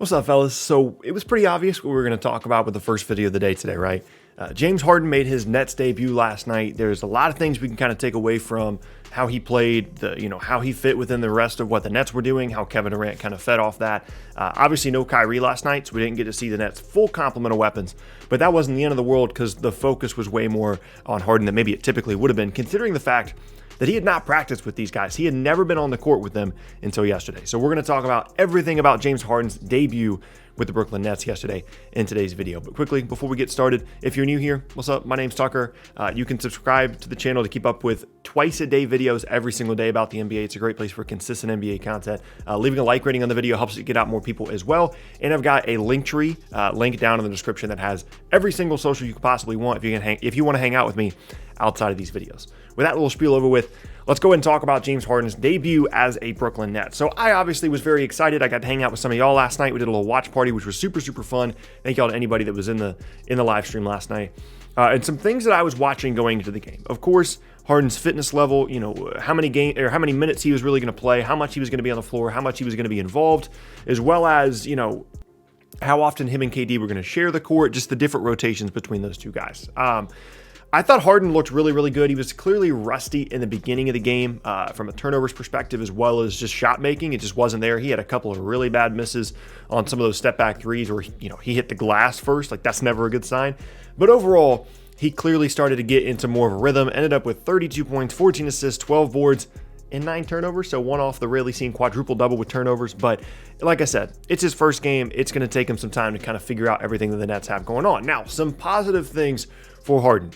What's up, fellas? So it was pretty obvious what we were going to talk about with the first video of the day today, right? James Harden made his Nets debut last night. There's a lot of things we can kind of take away from how he played, how he fit within the rest of what the Nets were doing, how Kevin Durant kind of fed off that. Obviously, no Kyrie last night, so we didn't get to see the Nets' full complement of weapons. But that wasn't the end of the world because the focus was way more on Harden than maybe it typically would have been, considering the fact that he had not practiced with these guys. He had never been on the court with them until yesterday. So we're going to talk about everything about James Harden's debut with the Brooklyn Nets yesterday in today's video. But quickly, before we get started, if you're new here, what's up? My name's Tucker. You can subscribe to the channel to keep up with twice-a-day videos every single day about the NBA. It's a great place for consistent NBA content. Leaving a like rating on the video helps it get out more people as well. And I've got a link tree link down in the description that has every single social you could possibly want if you want to hang out with me outside of these videos. With that little spiel over with, let's go ahead and talk about James Harden's debut as a Brooklyn Net. So I obviously was very excited. I got to hang out with some of y'all last night. We did a little watch party, which was super, super fun. Thank y'all to anybody that was in the live stream last night. And some things that I was watching going into the game. Of course, Harden's fitness level, how many minutes he was really going to play, how much he was going to be on the floor, how much he was going to be involved, as well as, how often him and KD were going to share the court, just the different rotations between those two guys. I thought Harden looked really, really good. He was clearly rusty in the beginning of the game from a turnovers perspective as well as just shot making. It just wasn't there. He had a couple of really bad misses on some of those step back threes where, he hit the glass first. Like, that's never a good sign. But overall, he clearly started to get into more of a rhythm, ended up with 32 points, 14 assists, 12 boards, and 9 turnovers. So one off the rarely seen quadruple double with turnovers. But like I said, it's his first game. It's going to take him some time to kind of figure out everything that the Nets have going on. Now, some positive things for Harden.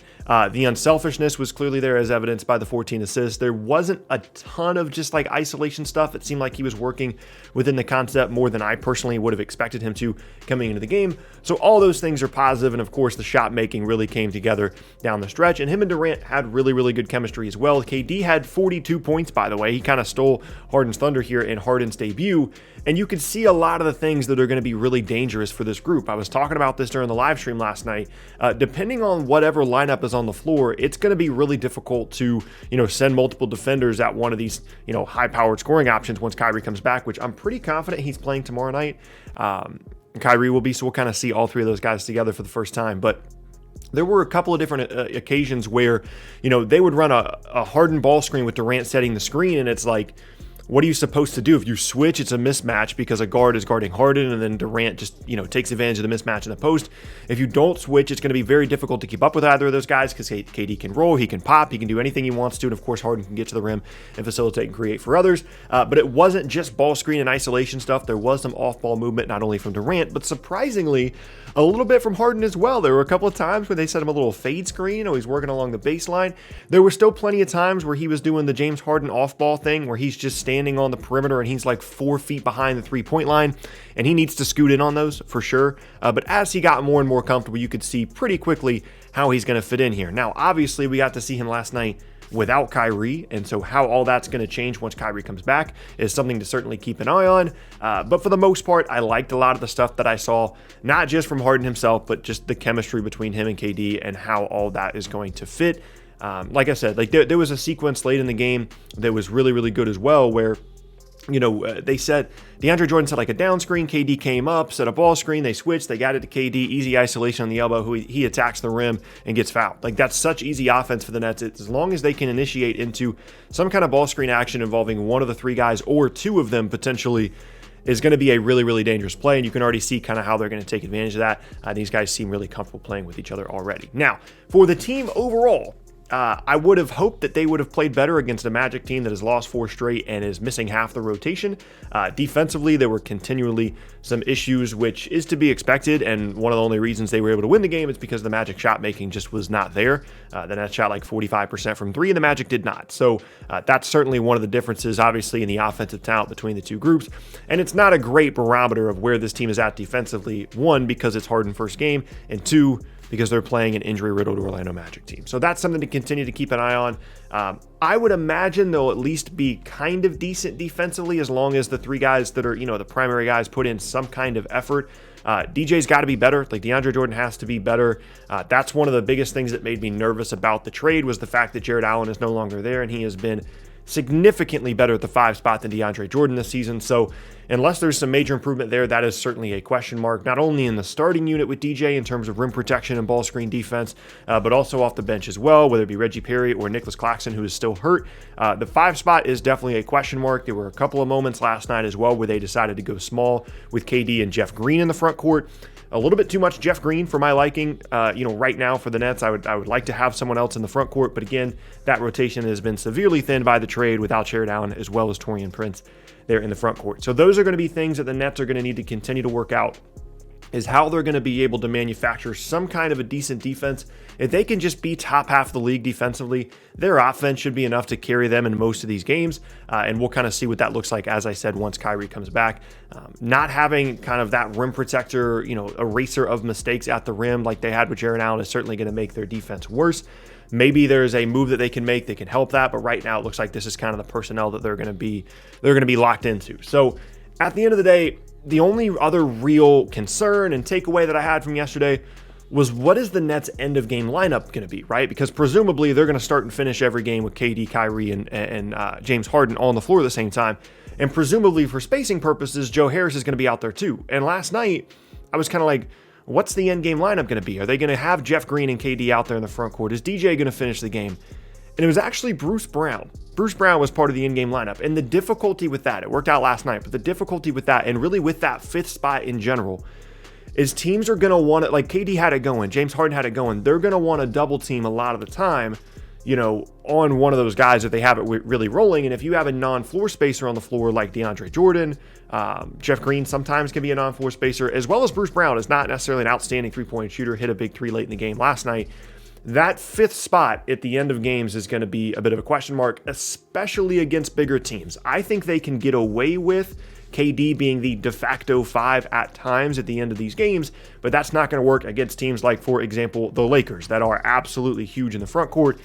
The unselfishness was clearly there as evidenced by the 14 assists. There wasn't a ton of just like isolation stuff. It seemed like he was working within the concept more than I personally would have expected him to coming into the game. So all those things are positive. And of course, the shot making really came together down the stretch. And him and Durant had really, really good chemistry as well. KD had 42 points, by the way. He kind of stole Harden's thunder here in Harden's debut. And you could see a lot of the things that are going to be really dangerous for this group. I was talking about this during the live stream last night. Depending on whatever lineup is on the floor, it's going to be really difficult to, send multiple defenders at one of these, high-powered scoring options once Kyrie comes back, which I'm pretty confident he's playing tomorrow night. Kyrie will be, so we'll kind of see all three of those guys together for the first time. But there were a couple of different occasions where, they would run a Harden ball screen with Durant setting the screen, and it's like, what are you supposed to do? If you switch, it's a mismatch because a guard is guarding Harden and then Durant just, takes advantage of the mismatch in the post. If you don't switch, it's going to be very difficult to keep up with either of those guys because KD can roll, he can pop, he can do anything he wants to. And of course, Harden can get to the rim and facilitate and create for others. But it wasn't just ball screen and isolation stuff. There was some off-ball movement, not only from Durant, but surprisingly, a little bit from Harden as well. There were a couple of times where they set him a little fade screen, he's working along the baseline. There were still plenty of times where he was doing the James Harden off-ball thing where he's just standing on the perimeter and he's like 4 feet behind the three-point line, and he needs to scoot in on those for sure. But as he got more and more comfortable, you could see pretty quickly how he's going to fit in here. Now, obviously, we got to see him last night without Kyrie, and so how all that's going to change once Kyrie comes back is something to certainly keep an eye on. But for the most part, I liked a lot of the stuff that I saw, not just from Harden himself, but just the chemistry between him and KD and how all that is going to fit. Like I said, there was a sequence late in the game that was really, really good as well where they said DeAndre Jordan set like a down screen. KD came up, set a ball screen. They switched. They got it to KD. Easy isolation on the elbow. Who he attacks the rim and gets fouled. Like, that's such easy offense for the Nets. As long as they can initiate into some kind of ball screen action involving one of the three guys or two of them potentially, is going to be a really, really dangerous play. And you can already see kind of how they're going to take advantage of that. These guys seem really comfortable playing with each other already. Now, for the team overall, I would have hoped that they would have played better against a Magic team that has lost 4 straight and is missing half the rotation. Defensively, there were continually some issues, which is to be expected, and one of the only reasons they were able to win the game is because the Magic shot making just was not there. The Nets shot like 45% from 3, and the Magic did not. So that's certainly one of the differences, obviously, in the offensive talent between the two groups. And it's not a great barometer of where this team is at defensively, 1, because it's Harden's first game, and 2, because they're playing an injury-riddled Orlando Magic team. So that's something to continue to keep an eye on. I would imagine they'll at least be kind of decent defensively as long as the three guys that are, the primary guys put in some kind of effort. DJ's got to be better. Like, DeAndre Jordan has to be better. That's one of the biggest things that made me nervous about the trade was the fact that Jared Allen is no longer there, and he has been significantly better at the 5 spot than DeAndre Jordan this season. So unless there's some major improvement there, that is certainly a question mark, not only in the starting unit with DJ in terms of rim protection and ball screen defense, but also off the bench as well, whether it be Reggie Perry or Nicholas Claxton, who is still hurt. The 5 spot is definitely a question mark. There were a couple of moments last night as well where they decided to go small with KD and Jeff Green in the front court. A little bit too much Jeff Green for my liking. Right now for the Nets, I would like to have someone else in the front court, but again, that rotation has been severely thinned by the trade without Jared Allen as well as Taurean Prince there in the front court. So those are going to be things that the Nets are going to need to continue to work out, is how they're going to be able to manufacture some kind of a decent defense. If they can just be top half of the league defensively, their offense should be enough to carry them in most of these games. And we'll kind of see what that looks like, as I said, once Kyrie comes back. Not having kind of that rim protector, eraser of mistakes at the rim like they had with Jared Allen is certainly going to make their defense worse. Maybe there's a move that they can make that can help that, but right now it looks like this is kind of the personnel that they're going to be locked into. So at the end of the day, the only other real concern and takeaway that I had from yesterday was, what is the Nets' end of game lineup going to be, right? Because presumably they're going to start and finish every game with KD, Kyrie, and James Harden all on the floor at the same time. And presumably for spacing purposes, Joe Harris is going to be out there too. And last night, I was kind of like, what's the end game lineup going to be? Are they going to have Jeff Green and KD out there in the front court? Is DJ going to finish the game? And it was actually Bruce Brown. Bruce Brown was part of the in-game lineup. And the difficulty with that, it worked out last night, but the difficulty with that, and really with that 5th spot in general, is teams are going to want it, like KD had it going, James Harden had it going, they're going to want to double team a lot of the time, on one of those guys if they have it really rolling. And if you have a non-floor spacer on the floor like DeAndre Jordan, Jeff Green sometimes can be a non-floor spacer, as well as Bruce Brown is not necessarily an outstanding three-point shooter, hit a big 3 late in the game last night. That 5th spot at the end of games is going to be a bit of a question mark, especially against bigger teams. I think they can get away with KD being the de facto 5 at times at the end of these games, but that's not going to work against teams like, for example, the Lakers, that are absolutely huge in the front court.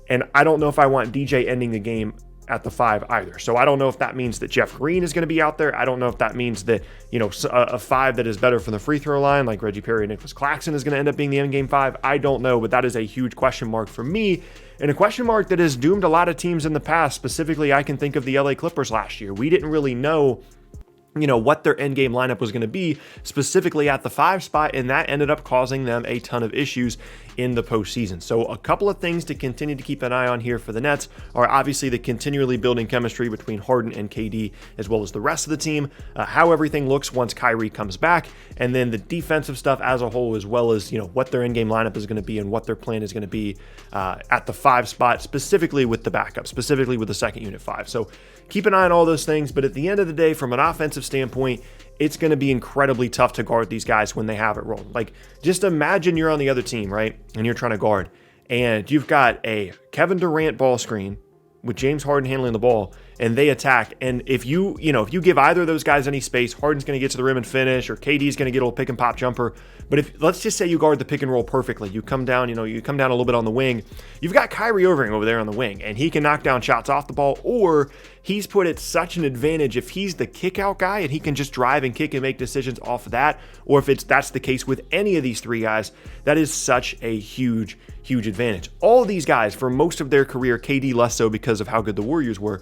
And I don't know if I want DJ ending the game at the 5 either. So I don't know if that means that Jeff Green is going to be out there. I don't know if that means that, a 5 that is better from the free throw line, like Reggie Perry and Nicholas Claxton, is going to end up being the end game 5. I don't know, but that is a huge question mark for me, and a question mark that has doomed a lot of teams in the past. Specifically, I can think of the LA Clippers last year. We didn't really know what their end game lineup was going to be, specifically at the 5 spot, and that ended up causing them a ton of issues in the postseason. So a couple of things to continue to keep an eye on here for the Nets are obviously the continually building chemistry between Harden and KD, as well as the rest of the team, how everything looks once Kyrie comes back, and then the defensive stuff as a whole, as well as what their end game lineup is going to be and what their plan is going to be at the 5 spot, specifically with the backup, specifically with the second unit 5. So keep an eye on all those things, but at the end of the day, from an offensive standpoint, it's going to be incredibly tough to guard these guys when they have it rolling. Like, just imagine you're on the other team, right? And you're trying to guard, and you've got a Kevin Durant ball screen with James Harden handling the ball, and they attack. And if you give either of those guys any space, Harden's going to get to the rim and finish, or KD's going to get a little pick and pop jumper. But if, let's just say you guard the pick and roll perfectly, you come down a little bit on the wing, you've got Kyrie Irving over there on the wing, and he can knock down shots off the ball, or he's put at such an advantage if he's the kick out guy and he can just drive and kick and make decisions off of that, or if that's the case with any of these 3 guys, that is such a huge advantage. All of these guys, for most of their career, KD less so because of how good the Warriors were,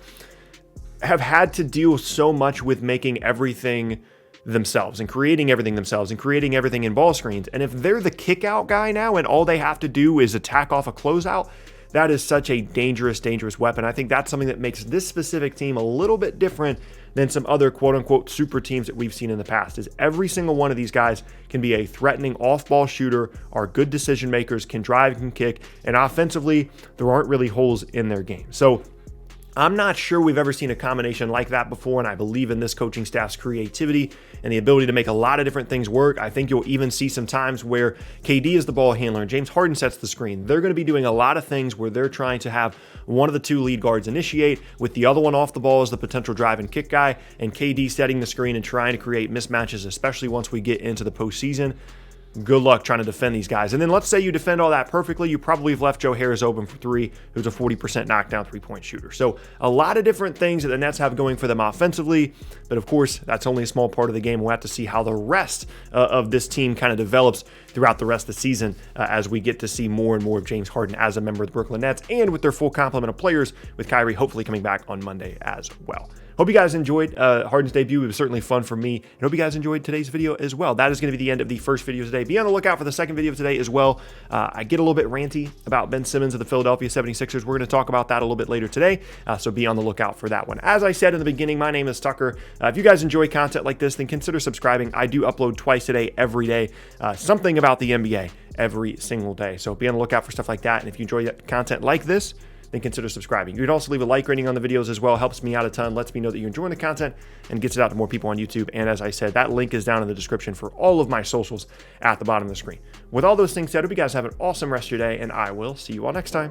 have had to deal so much with making everything themselves and creating everything themselves and creating everything in ball screens. And if they're the kick out guy now and all they have to do is attack off a closeout, that is such a dangerous weapon. I think that's something that makes this specific team a little bit different than some other quote-unquote super teams that we've seen in the past, is every single one of these guys can be a threatening off-ball shooter, are good decision makers, can drive, can kick, and offensively, there aren't really holes in their game. So I'm not sure we've ever seen a combination like that before, and I believe in this coaching staff's creativity and the ability to make a lot of different things work. I think you'll even see some times where KD is the ball handler and James Harden sets the screen. They're going to be doing a lot of things where they're trying to have one of the 2 lead guards initiate, with the other one off the ball as the potential drive and kick guy, and KD setting the screen and trying to create mismatches, especially once we get into the postseason. Good luck trying to defend these guys. And then let's say you defend all that perfectly, you probably have left Joe Harris open for 3, who's a 40% knockdown 3-point shooter. So a lot of different things that the Nets have going for them offensively, but of course, that's only a small part of the game. We'll have to see how the rest of this team kind of develops throughout the rest of the season as we get to see more and more of James Harden as a member of the Brooklyn Nets, and with their full complement of players, with Kyrie hopefully coming back on Monday as well. Hope you guys enjoyed Harden's debut. It was certainly fun for me. And hope you guys enjoyed today's video as well. That is going to be the end of the first video today. Be on the lookout for the second video today as well. I get a little bit ranty about Ben Simmons of the Philadelphia 76ers. We're going to talk about that a little bit later today. So be on the lookout for that one. As I said in the beginning, my name is Tucker. If you guys enjoy content like this, then consider subscribing. I do upload twice a day, every day, something about the NBA every single day. So be on the lookout for stuff like that. And if you enjoy content like this, then consider subscribing. You can also leave a like rating on the videos as well. Helps me out a ton, lets me know that you're enjoying the content, and gets it out to more people on YouTube. And as I said, that link is down in the description for all of my socials at the bottom of the screen. With all those things said, I hope you guys have an awesome rest of your day, and I will see you all next time.